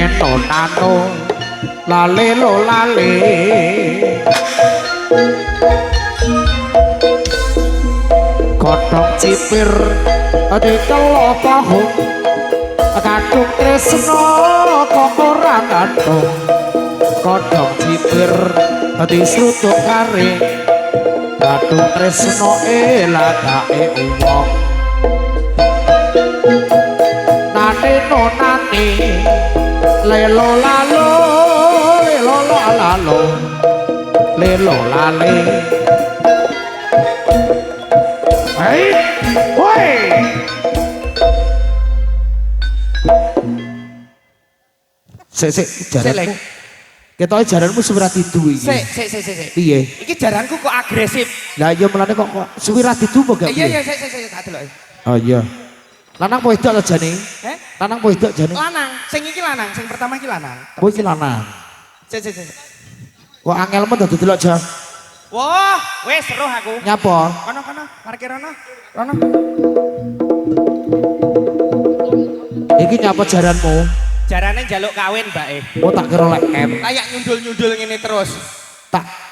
neno nano lale lo lale kodhok cipir dikelo pahung kadung tresno kok ora gantung kodhok cipir disrutuk kare kadung tresno lagake wong nane no nane lelo lalo lelo lalo lelo lale hei woi sik jaran ketoke jaranmu suwi ra didu iki sik piye iki jaranku kok agresif lah iya melane kok suwi ra didu apa gak iya sik tak delok oh iya lanang apa wedok to jane lanang apa wedok jane lanang sing iki lanang sing pertama iki lanang oh iki lanang sik kok angelmu dadi delok jam wah wis seru aku nyapa kono parkir rono iki nyapa jaranmu jarane njaluk kawin mbake oh tak kira lek M kayak nyundul ngene terus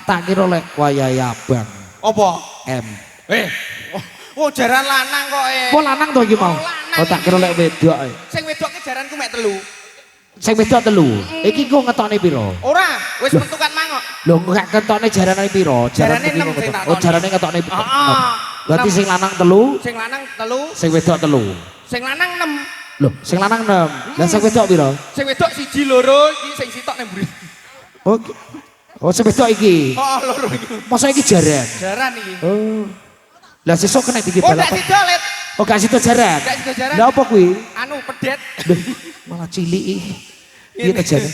tak kira lek wayahe abang apa M oh jaran lanang kok oh lanang to iki mau oh tak kira lek wedok sing wedok ki jaranku mek 3 sing wedok 3 iki kok ngetokne piro ora wis mentukan mangok lho gak ketokne jarane piro jarane 6 sing tak oh jarane ketokne berarti sing lanang 3 sing lanang 3 sing wedok 3 sing lanang 6 lho sing lanang 6 lah sing wedok piro sing wedok 1 2 iki sing sitok nang mburi oh sing wedok iki oh loro iki masa iki jaran iki oh lah sesuk kena iki balapan balapan oh gak sidolet oh gak sido jaran gak sido jaran lah apa kuwi anu pedet malah cilik iki terjadi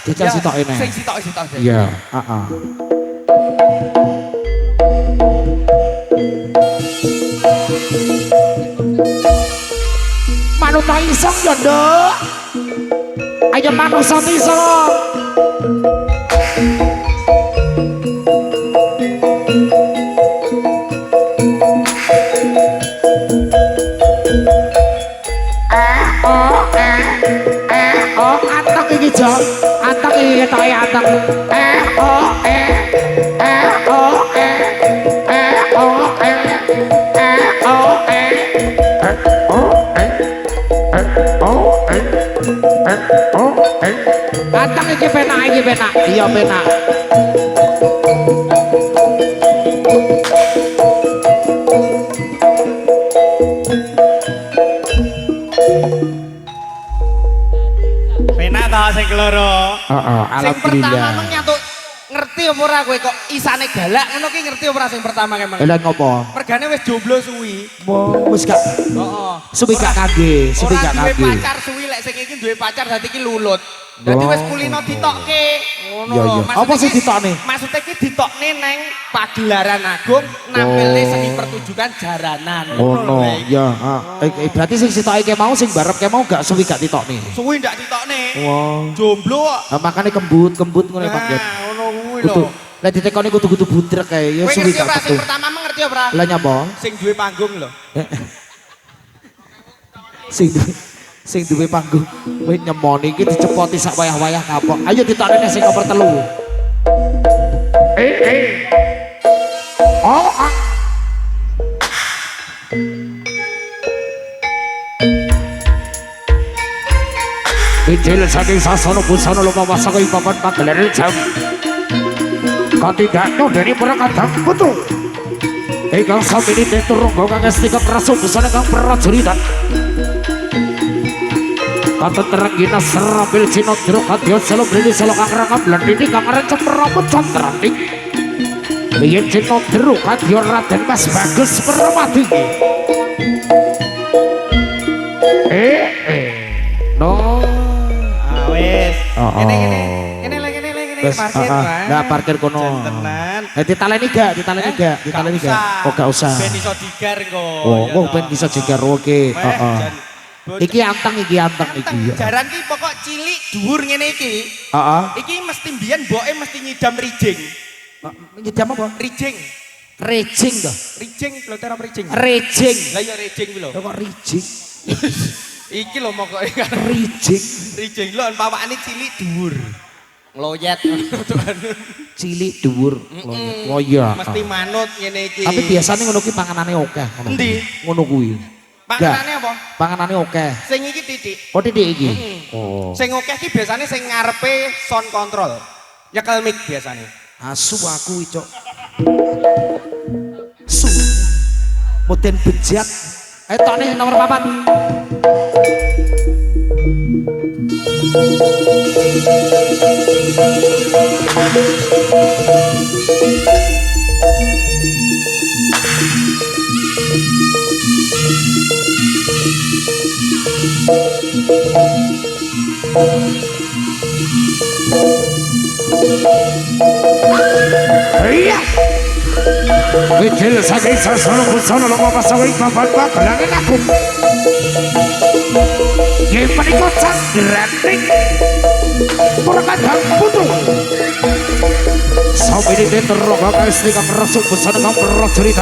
jajal sitoke nek sing sitok iya heeh manut iseng yo nduk ayo manut iseng anteng iki jam anteng iki ketoke anteng anteng iki penak iya penak sing keloro. Alhamdulillah. Sing pertama mung nyatuk ngerti apa ora kowe kok isane galak ngono ki ngerti apa ora sing pertama kemeng. Lah ngopo? Mergane wis jomblo suwi. Wis gak. Heeh. Suwi gak kangge, suwi gak kangge. Ora duwe pacar suwi lek sing iki duwe pacar dadi iki lulut. Dadi wis kulino ditokke. Ngono lho. Apa sih ditokne? Maksudnya ki ditokne neng pagelaran agung nampilne seni pertunjukan jaranan. Ngono ya. Berarti sing sitoke mau sing barep mau gak suwi gak ditokne. Suwi ndak ditokne. Wow. Jomblo kok. Lah makane kembut ngono pancet. Ngono kuwi lho. Lah ditekoni kudu-kudu budrek kae ya suwi gak metu. Sing pertama mengerti apa ora? Lah nyapa? Sing duwe panggung lho. Sing duwe panggung kowe nyemoni iki dicepoti sak wayah-wayah kapok. Ayo ditokne sing nomor 3. Oh. Bijil saking sasana busana lupa wasaka papan pagelaran jam. Katidakno dari perangkat betul. Ingkang sami turungga kang estika praso busana kang prajuritan. Kata teranggina serabil cino jeruk hadiah selo beli selo kang rangam blandini kang rancam meraput canterantik. Biyen cino jeruk hadiah Raden Mas Bagus Permati. No. Wes. Ini parkir kan. Nah parkir kono. Ditaleni gak? Oh gak usah. Ben iso digar kok. Oh ben iso digar oke. Iki anteng iki. Jaran ki pokok cilik dhuwur ngene iki. Iki mesti mbiyen mboke mesti nyidam rijing. Nyidam apa? Rijing. Rijing to. Rijing lho terap rijing. Rijing. Lah ya rijing kuwi lho. Kok rijing? Iki lho mokoke. Rijing. Rijing lho pawakane cilik dhuwur. Ngloyet Cilik dhuwur. Oh iya. Mesti manut ngene iki. Tapi biasanya ngono ki panganane akeh ngono. Endi? Ngono kuwi. Panganane apa? Panganane akeh. Sing iki titik. Oh titik iki. Oh. Sing akeh ki biasane sing ngarepe sound control. Nyekel mic biasane. Asu aku cok. Su. Muten bejat. Ayo tok nih nomor 4. Iya. Wijil saking sasana busana lunga pasawi babat gelangin aku. Yen menika candranning perkadang putu. Sabene teroga kaesti kang resuk busana kang prajurit.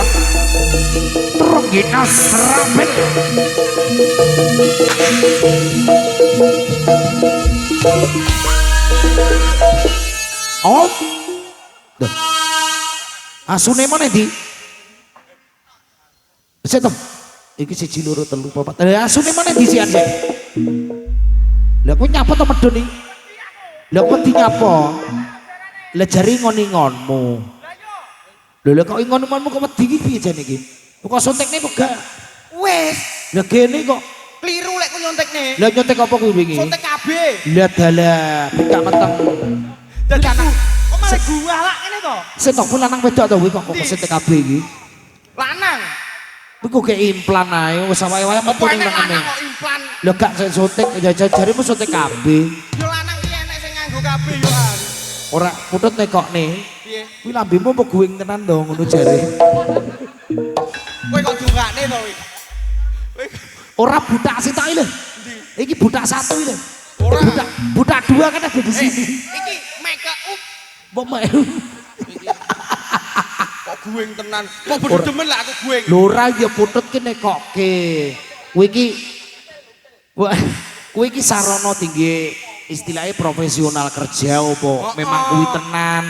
Trenggina serapet. Oh. Duh. Asune mana di? Setem. Iki siji loro telu papat. Asune mana di sian sih? Lah kowe nyapa to medun iki? Lah kok di nyapa? Lah jari ngon-ngonmu. Lha kok ingon-ingonmu kok wedi iki piye jane iki? Kok suntikne pegak? Wes. Lah kene kok Kliru lek ku nyontekne. lah nyontek apa kuwi wingi? Suntik kabeh. Lah dalah pegak meteng. Dadi anak kok malah gua lak ngene to? Sing tok lanang wedok to kuwi kok suntik kabeh iki? Lanang. Kuwi kok kayak implan ae wis awake-awake metu ning tengene. Lanang kok implan. Lah gak suntik jarimu suntik kabeh. Yo lanang iki enek sing nganggo kabeh yo an. Ora putut nekokne. Piye? Kuwi lambemu apa guwing tenan to ngono jare. Kowe kok dungakne to kowe? Ora butak sitok lho. Iki butak 1 lho. Ora. Butak 2 kan ada di sini. Iki make up. Mbok Kok guwing tenan. Kok bener demen lah aku guwing. lho ora ya putut ki nekokke. Kuwi iki sarana tinggi istilahnya profesional kerja apa memang kuwi tenan.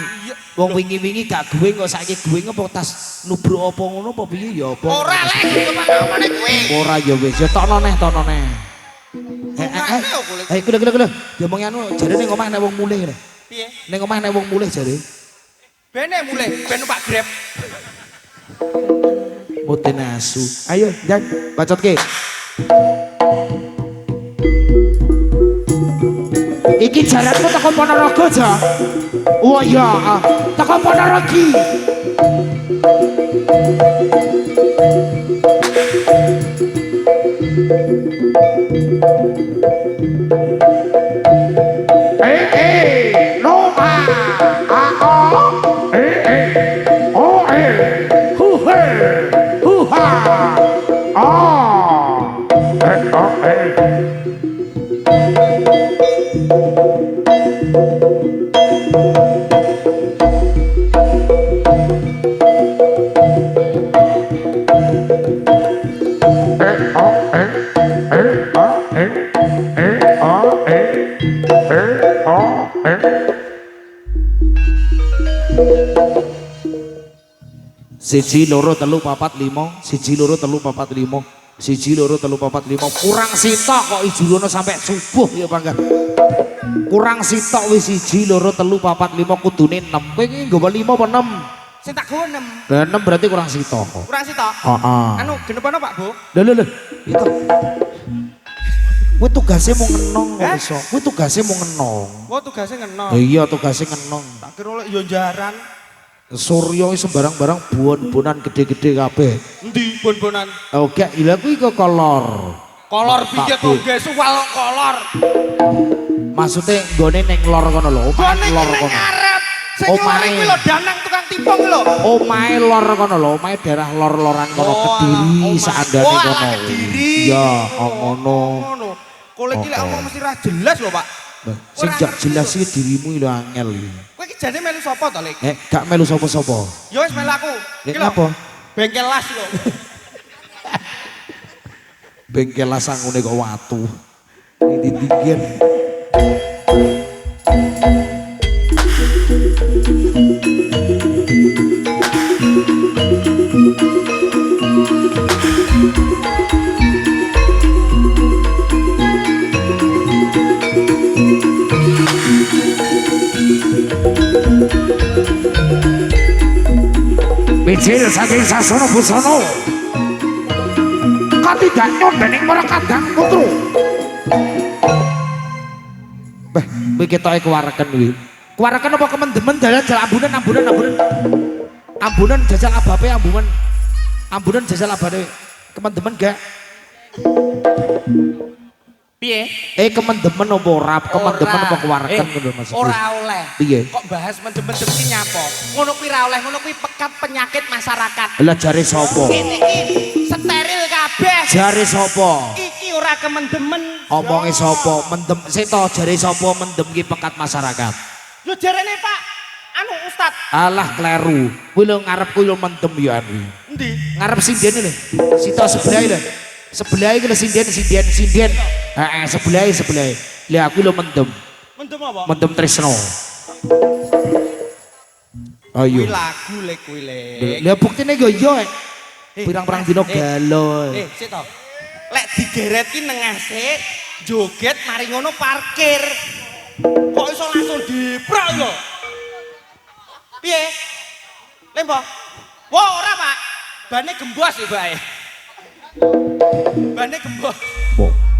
Wong wingi-wingi gak guwing kok saiki guwing apa tas nubruk apa ngono apa piye ya apa. Ora lek ngomong-ngomone kuwi. Ora ya wis ya tokno neh. Kulo. Ya mong anu jare ning omah nek wong mulih lho. Piye? Ning omah nek wong mulih jare. Bene mulih, ben numpak Grab. Muten asu. Ayo, Jan, bacotke. Iki jalanku teko Ponorogo ja. Oh iya, teko Ponorogo. No Siji loro telu papat limo, siji loro telu papat limo, siji loro telu papat limo. Kurang sitok kok ijulono sampai subuh ya Bangga. Kurang sitok wis siji loro telu papat limo kudune 6. Kowe iki nggawa 5 apa 6? Sing tak gawa 6. Lah 6 berarti kurang sitok kok. Kurang sitok. Heeh. Anu genep ana Pak Bu? Lho. Itu. Kowe tugase mau ngenong kok iso. Kowe tugase mau ngenong. Oh tugase ngeno. Iya tugase ngenong. Tak kira lek yo jaran. Surya iki sembarang-barang buon-buonan gede-gede kabeh. Endi bon-bonan? Oke, lha kuwi ke kolor. Kolor piye kok gesual kolor. Maksudnya nggone ning lor kono lho, omahe lor kono. Ngarep. Sing nyuwari kuwi lho danang tukang timpong lho. Omahe lor kono lho, omahe daerah lor-loran kono Kediri sakandane kono. Iya, ngono. Ngono. Kowe iki lek omong mesti ra jelas lho, Pak. Sing gak jelas iki dirimu lho angel iki. Kowe iki jane melu sapa to, Lek? Gak melu sapa-sapa. Ya wis melu aku. Lek apa? Bengkel las lho. bengkel sangune kok watu. Ini dingin. Bijil saking Sasono Busono katidak nyodening para kadang putru. Beh, kuwi ketoke kuwareken kuwi. Kuwareken apa kemendemen dalan ambunan ambunan jajal abape ambunan jajal abane kemendemen gak? Piye? Kemendemen apa ora? Kemendemen apa kuwareken ngono Mas? Ora oleh. Piye? Kok bahas mendem-mendem ki nyapa? Ngono kuwi ra oleh, ngono kuwi pekat penyakit masyarakat. Lah jare sapa? Kene iki steril kabeh. Jare sapa? Iki ora kemendemen. Omonge sapa? Mendem sik to jare sapa mendem ki pekat masyarakat. Lho jarene Pak, anu Ustad. Alah kleru. Kuwi lho ngarep kuwi lho mendem ya kuwi. Endi? Ngarep sindene lho. Sita sebelah lho. Sebelah iki lho sinden. Heeh, sebelah. Lah aku lho mendem. Mendem apa? Mendem tresno. Ayo. Kuwi lagu lek kuwi lek. Lah buktine yo yo. Pirang-pirang dino galo. Sik to. Lek digeret ki nengase joget mari ngono parkir. Kok iso langsung diprok lho. Piye? Lembo. Wah ora, Pak. Bane gembos iki, Pak. Bane gembos.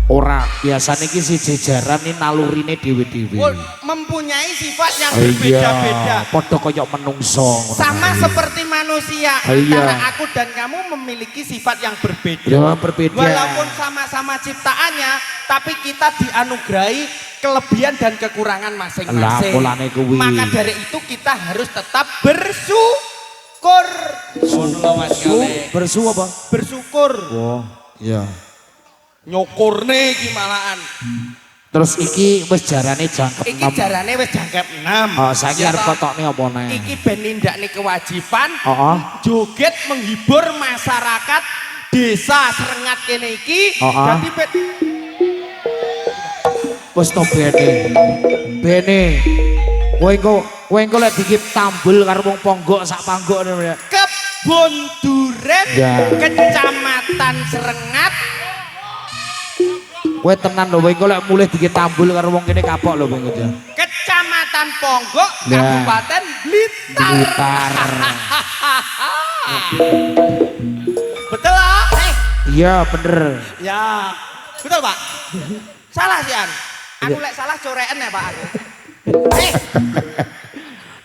Ora, biasane iki si jejaran ini nalurine dhewe-dhewe. Mempunyai sifat yang berbeda-beda. Padha kaya menungso. Sama seperti manusia. Antara aku dan kamu memiliki sifat yang berbeda. Ya, berbeda. Walaupun sama-sama ciptaannya, tapi kita dianugerahi kelebihan dan kekurangan masing-masing. Maka dari itu kita harus tetap bersyukur. Bersu apa? Bersyukur. Oh, iya. Nyokurne iki malahan. Terus iki wis jarane jangkep 6. Iki jarane wis jangkep 6. Oh, saiki arep kotokne apa neh? Iki ben nindakne kewajiban. Heeh. Joget menghibur masyarakat desa Serengat kene iki. Dadi wis to bene. Kowe engko lek dikip tambul karo wong ponggok sak panggok ya. Kebon Duren, Kecamatan Serengat. Kowe tenan lho, engko lek mulih dikip tambul karo wong kene kapok lho kowe ya. Kecamatan Ponggok, Kabupaten Blitar. Betul lah? Iya bener. Ya, betul Pak. Salah sih An. Aku lek salah coreken ya Pak.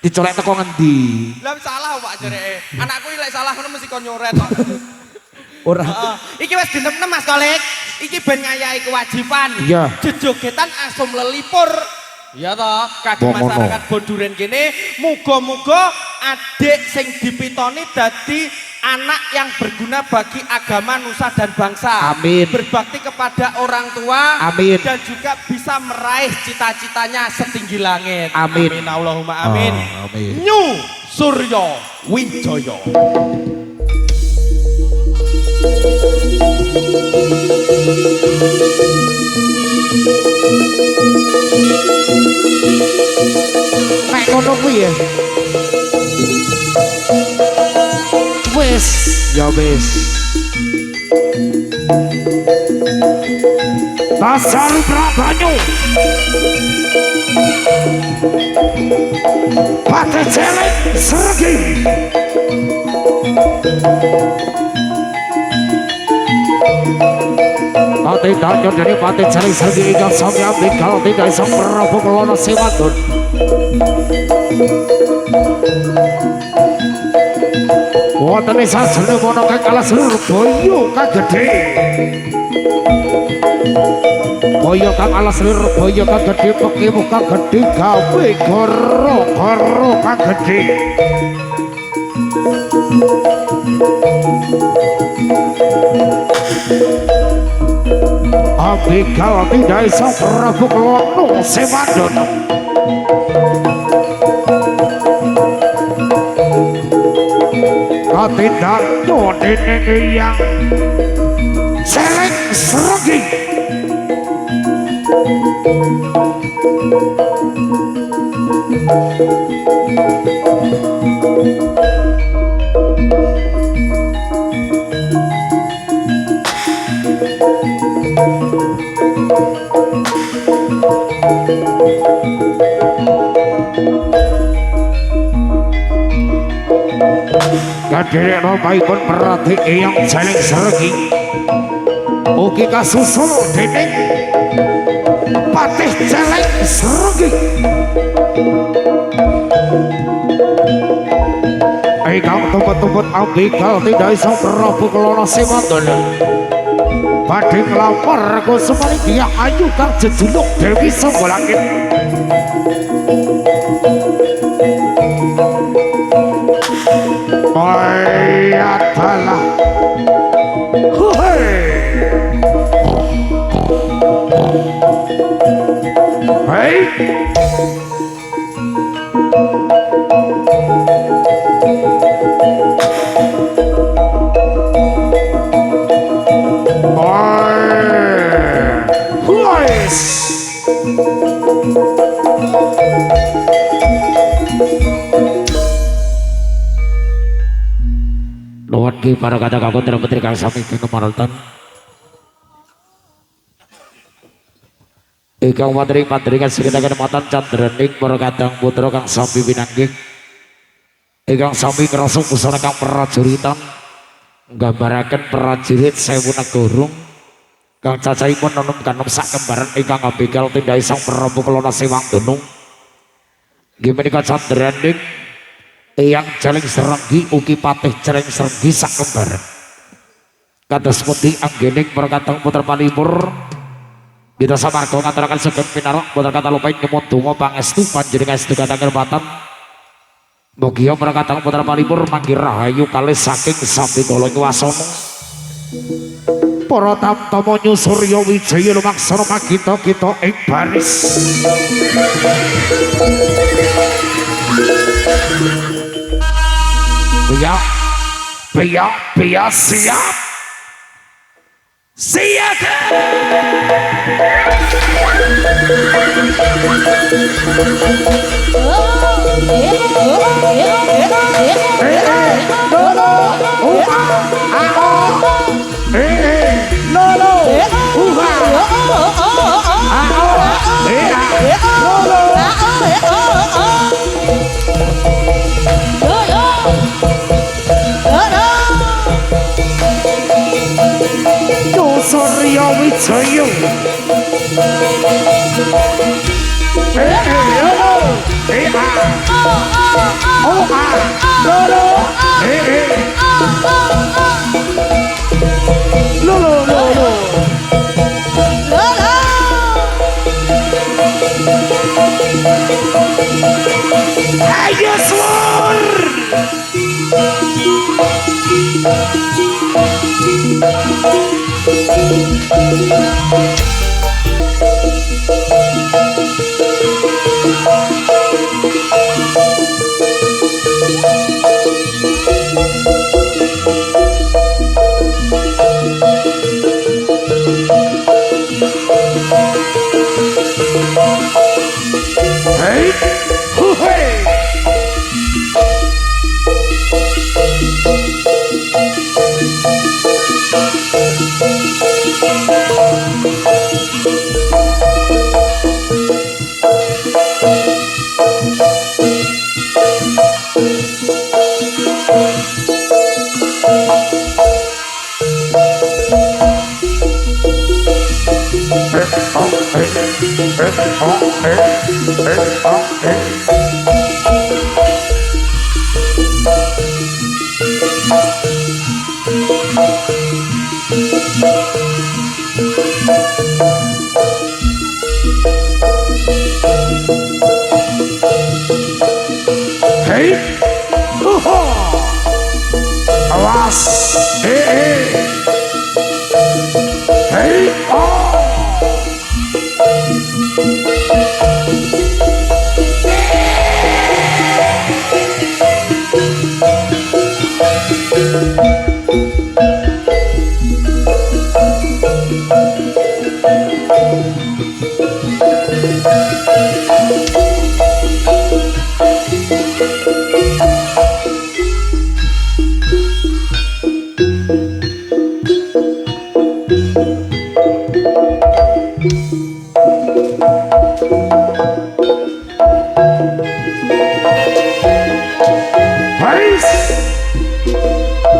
Dicorek teko ngendi? Lah salah Pak coreke. Anakku lek salah ngono mesti kon nyoret kok. Ora. Iki wis genep Mas Kolek. Iki ben ngayahi kewajiban. Iya. Jejogetan asum lelipur. Iya toh, kagem masyarakat Bonduren kene muga-muga adik sing dipitoni dadi anak yang berguna bagi agama nusa dan bangsa. Amin. Berbakti kepada orang tua. Amin. Dan juga bisa meraih cita-citanya setinggi langit. Amin. Amin Allahumma amin. Amin. Nyu Suryo Wijoyo. Nek ngono kuwi ya. Wis, ya wis. Dasar Prabanyu. Pate celeng sergi. Pate danyo dari pate celeng sergi ingkang sami ambekal tidak iso Prabu Kelana Sewatun. Wonten sasane mono kalah seluruh boyo kagedhe. Boyo kang alas seluruh boyo kagedhe pekimu kagedhe gawe goro-goro kagedhe. Ambekal tidak iso Prabu Kelana Sewatun. Tidak modene yang selek seregi. Kadere romaipun perhati yang jaling seregi. Ugi kasusul dening patih jaling seregi. Ingkang tumpet-tumpet ambikal tidak iso Prabu Kelana Semandana. Badhe nglampar kusumane dia ayu kang jejuluk Dewi Songgolangit. Adalah hei Nuwun para kata kakun Putri kang sami kemarotan. Ikang materi-materi kang sekitakan matan candraning para kadang putra kang sami pinanggih. Ikang sami ngrasa busana kang prajuritan nggambaraken prajurit sewu negorong kang cacahipun nenem kanem sak kembaran ingkang abekal tindai sang Prabu Kelana Semandana. Nggih menika candraning Eyang jaling serenggi ugi patih jaling serenggi sak kembaran. Kados pundi anggening perkatang putra palimur kita samarga ngaturaken sugeng pinarok putra kata lupain nyuwun donga pangestu panjenengan estu katang kerbatan. Mugi perkatang putra palimur manggi rahayu kalih saking Sambikala Wasana. Para tamtama nyusurya wijaya lumaksana magita-gita ing baris. Biya siap. Siaga. Surya Wijaya. Ayo sur. Hey, hey. Hey, awas, hey, oh. Haris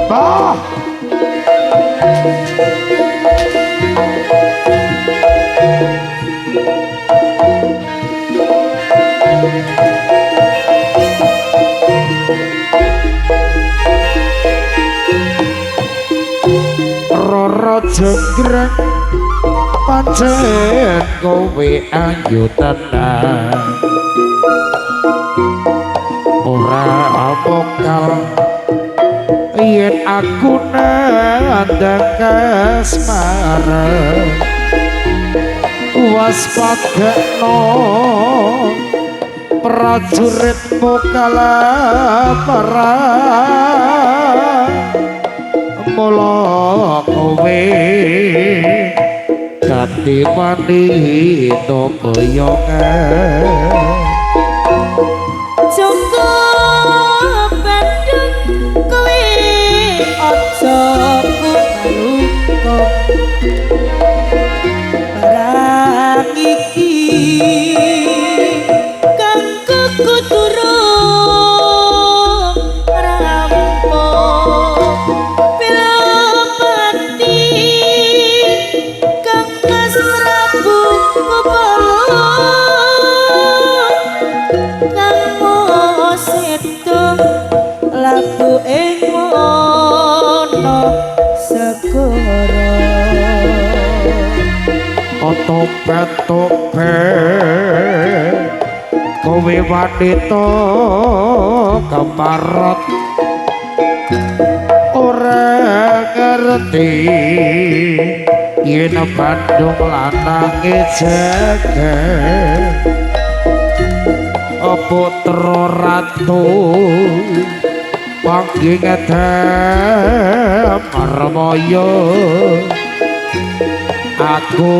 Bah Roro jenggreng pancen kowe ayu tenan ora apokal yen aku nandang kasmaran waspadakno prajuritmu kalaparan mula kowe ganti wanita boyongan cukup bandung kowe aja kumaluka barang iki kang kekudurung rampung pilopati kang Mas Prabu kepala kang sedo laku ing wana segara otopet kowe wanita keparot ora ngerti yen Bandung lanange jagat putra ratu panggih Marmaya aku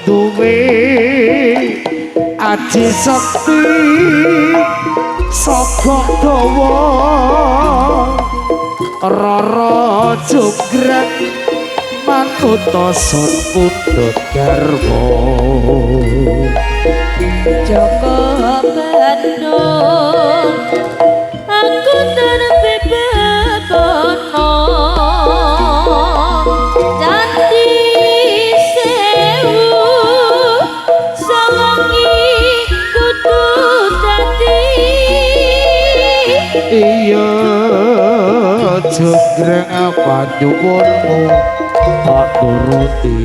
duwe aji sekti saka dawa Rara jogreng manuta sun pundhut garwa Joko Bandung aku terbebatono janji sewu sawangi kudu dadi iya jogreng apa nyuwunmu tak turuti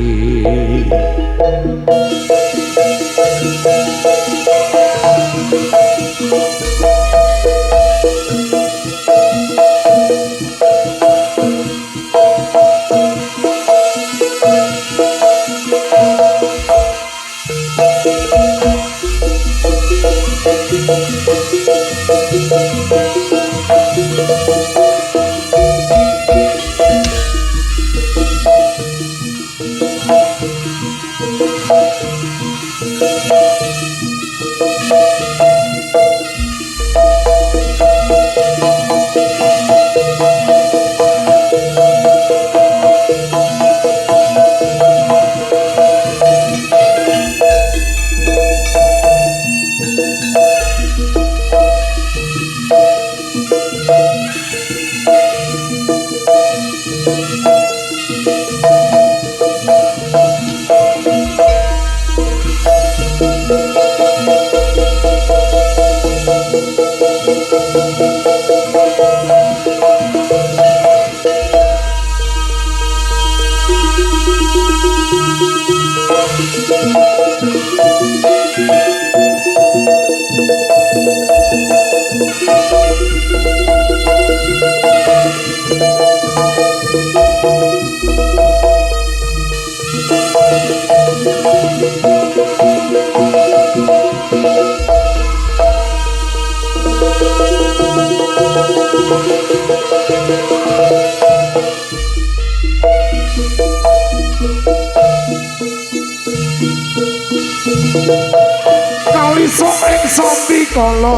kali sok ing sambi kala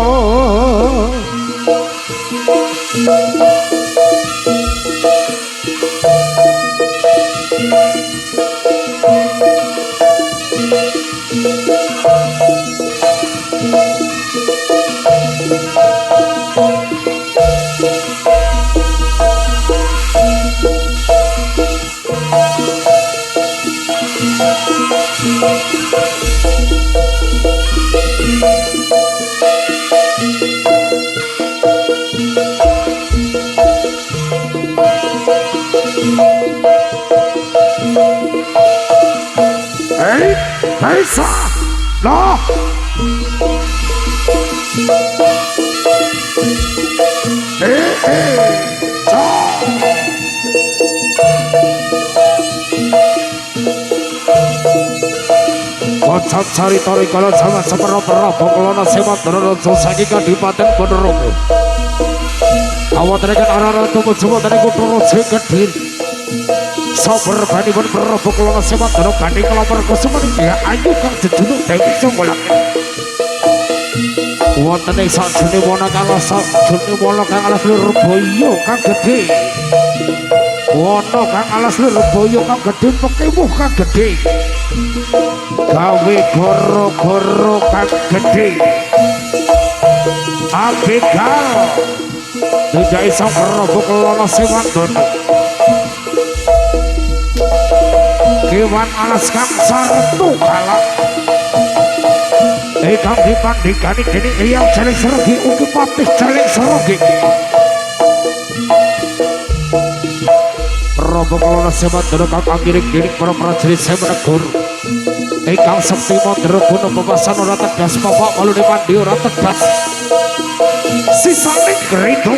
bisa loh Wajah cari tori kalau sama seperah-perah Bokolona semat terlalu saking kadipaten Ponorogo awat rekan arah-arah tubuh semua dari kutoro sekedir sabar bani pun perah Bokolona semat terlalu ganding kelapar kesemani ya ayu kang jejunuk dewi songolak wonten ing sajroning wana kang sajroning wana kang alas lur boyo kang gedhe wana kang alas lur boyo kang gedhe pekemuh kang gedhe gawe goro-goro kang gedhe abegal tidak iso kerobok lono sewandono kewan alas kang sartu kalak kang dipandhingani dening Eyang Jaling Serogi ugi Patih Jaling Serogi Prabu Kalana Semadara kang anggiring dening para prajurit Semenegur ingkang sekti mandra guna pepasan ora tegas bapak malune mandi ora tegas sisane grito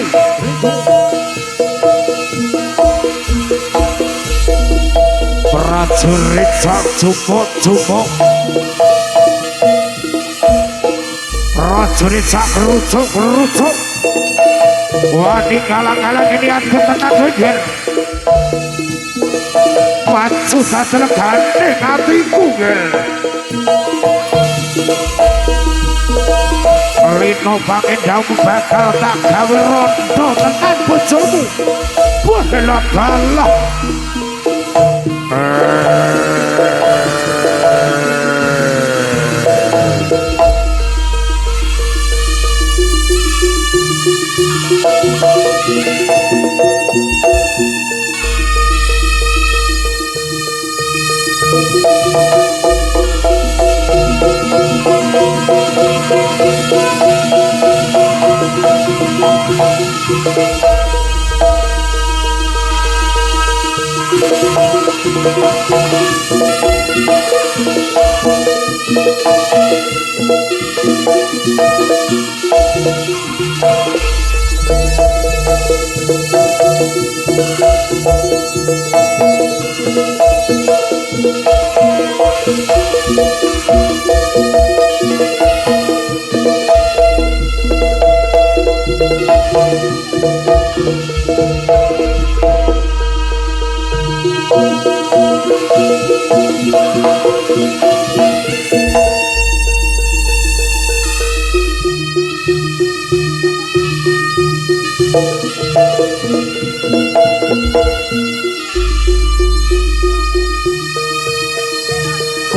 prajurit sak jupuk-jupuk prajurit sak kerucuk-kerucuk wani kalang-kalang ini aku tenan weger maju sadel gandeng atiku gel lino bangin damu bakal tak gawe rondo tenan bojomu buah galah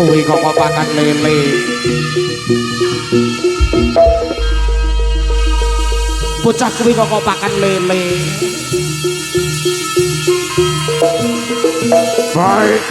kuwi kok pakan lele bocah kuwi kok pakan lele baik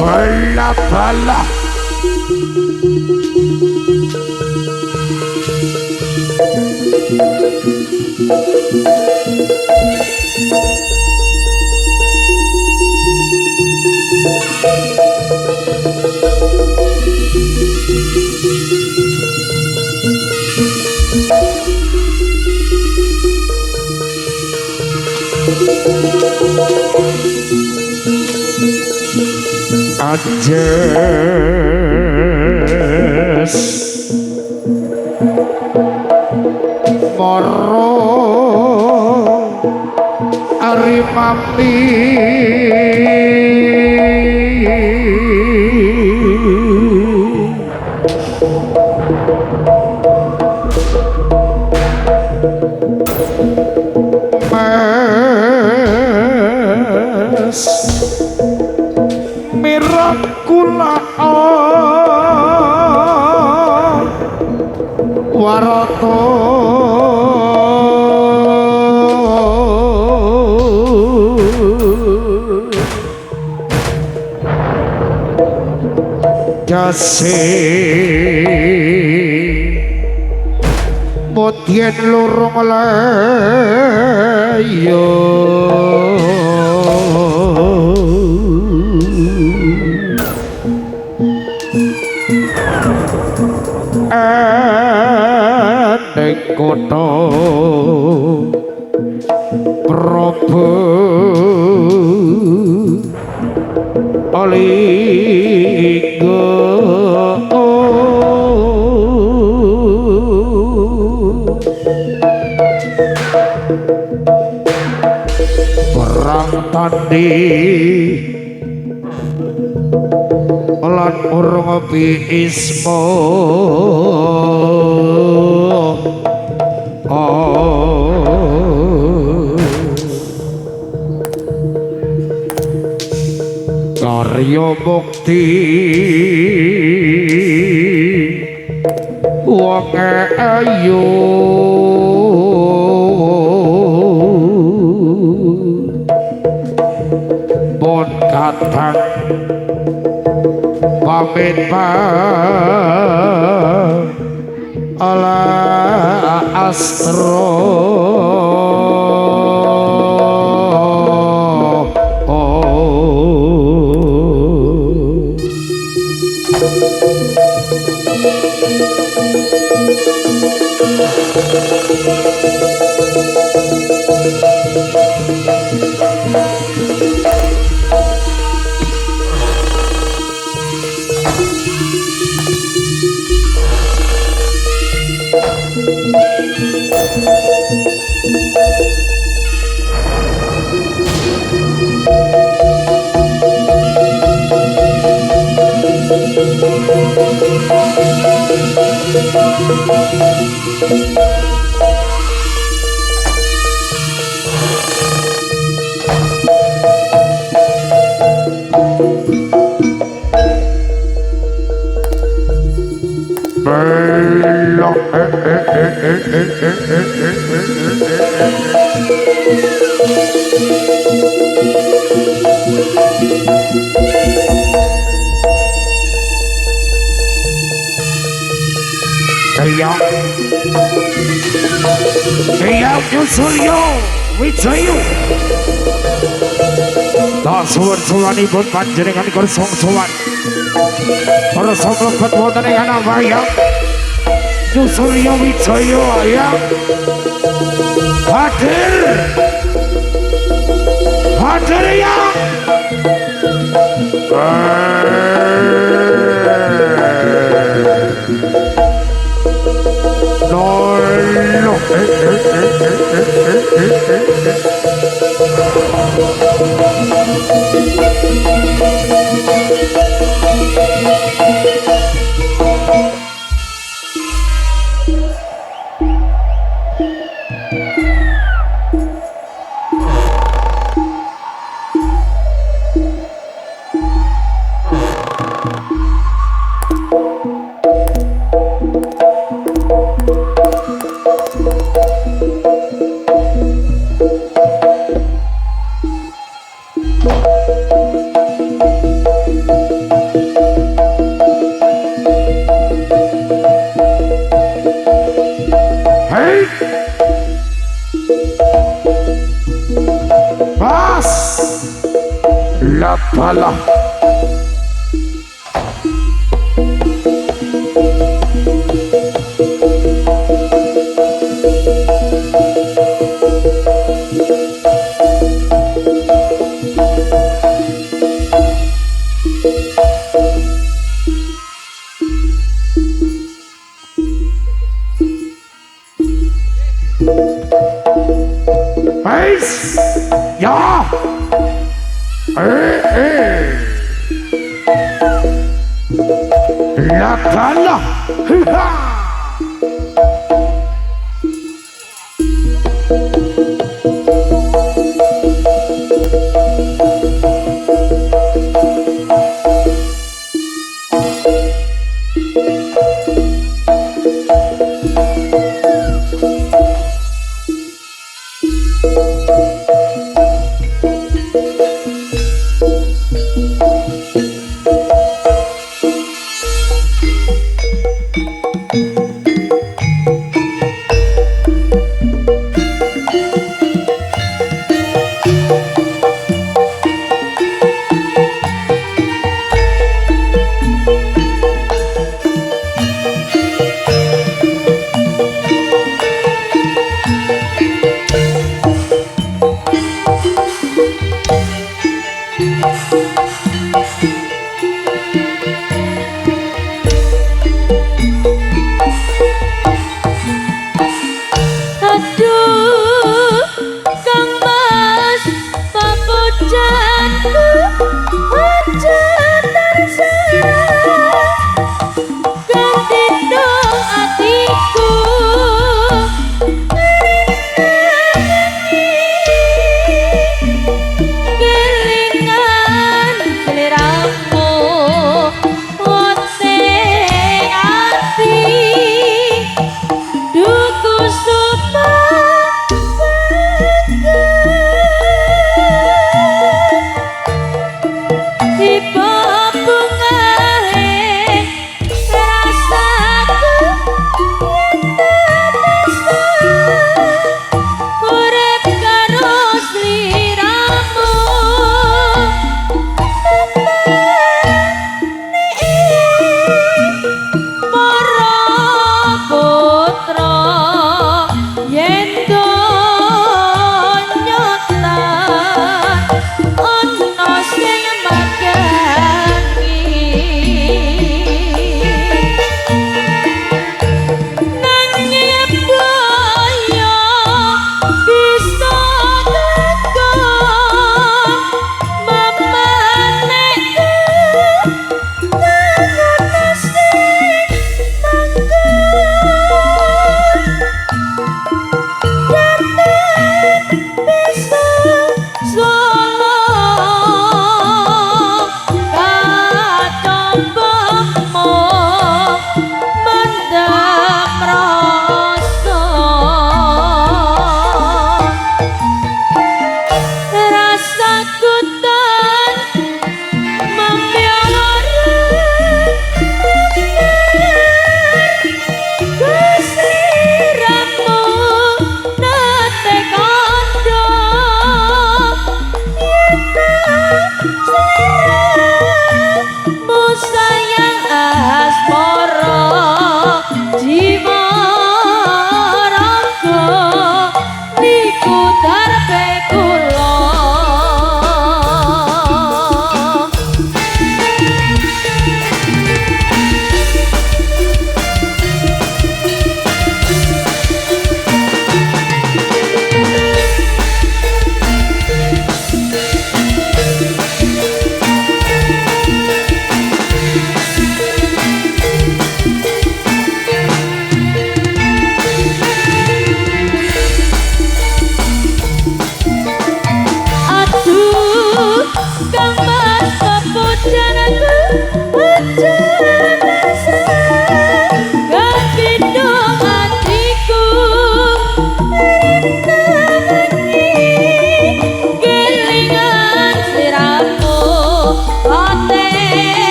Bala-bala Anjes Moro Arimami Mas Mirakula Warato Jase Mutien lurung layo Koto Prabu Alingga perang tandi lan urung biismo Karya bukti wong ayu pun kadang pamit ala astro Suryo Wijayu tak suwan-suwanipun panjenengan kersong suwan kersa mlebet wonten ing ana wayang Suryo Wijayu ayang hadir ya La pala ya la pala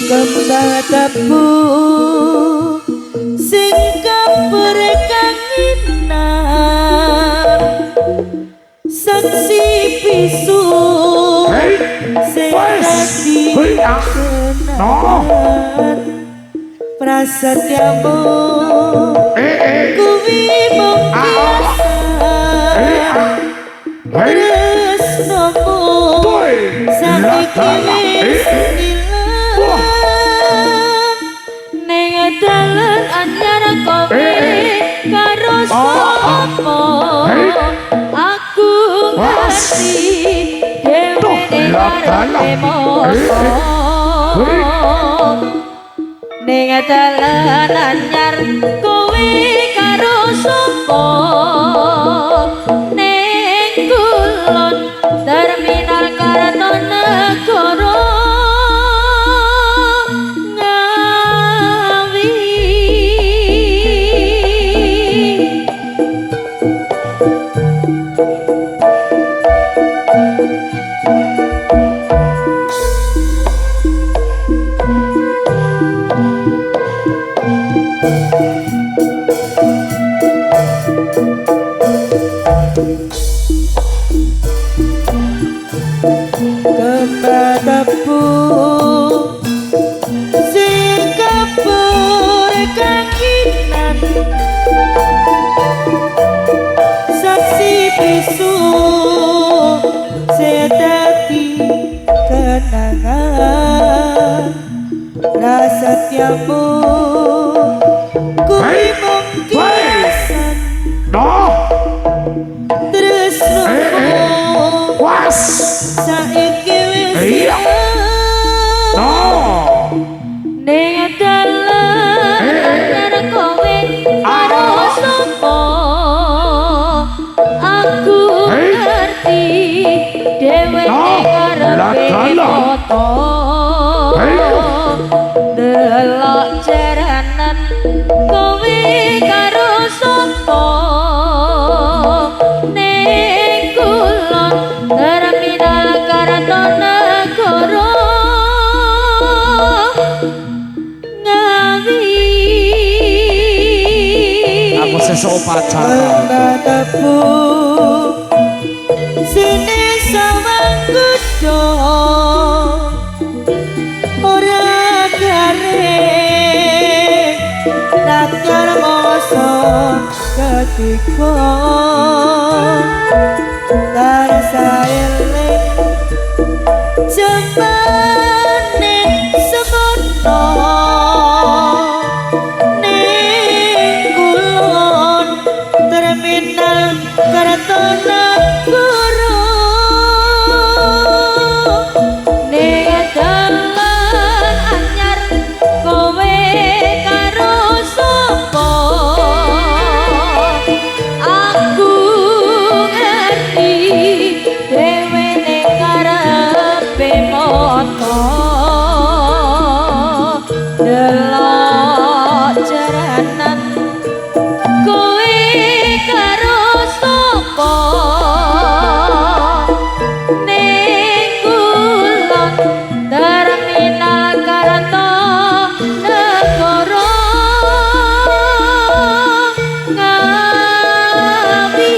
Kembang tebu sing kapur kanginan saksi bisu sing dadi kenangan prasetyamu kuwi mung biasa tresnomu saiki wis ilang ning dalan anyar kowe karo sapa aku ngerti dhewe ning karepe moto ning dalan anyar kowe karo sapa ning kulon terminal Kartanegara Ngawi kembang sing kapur kanginan saksi bisu sedati kenangan prasetyamu kuwi mung kiasan tresnomu saiki wis ning dalan anyar kowe karo sapa aku ngerti dhewe karepe foto delok jaranan kowe karo sapa ning kulon terminal Kartanegara Ngawi Aku sesuk pacaran. tebu sini sawang kudo ora garing natar masa ketika tarasa eling jembane semono ning kulon terminal Kartanegara ning dalan anyar kowe karo sapa aku ngerti dhewe ning karepe moto delok jaranan kowe karo sapa ning kulon terminal Kartanegara Ngawi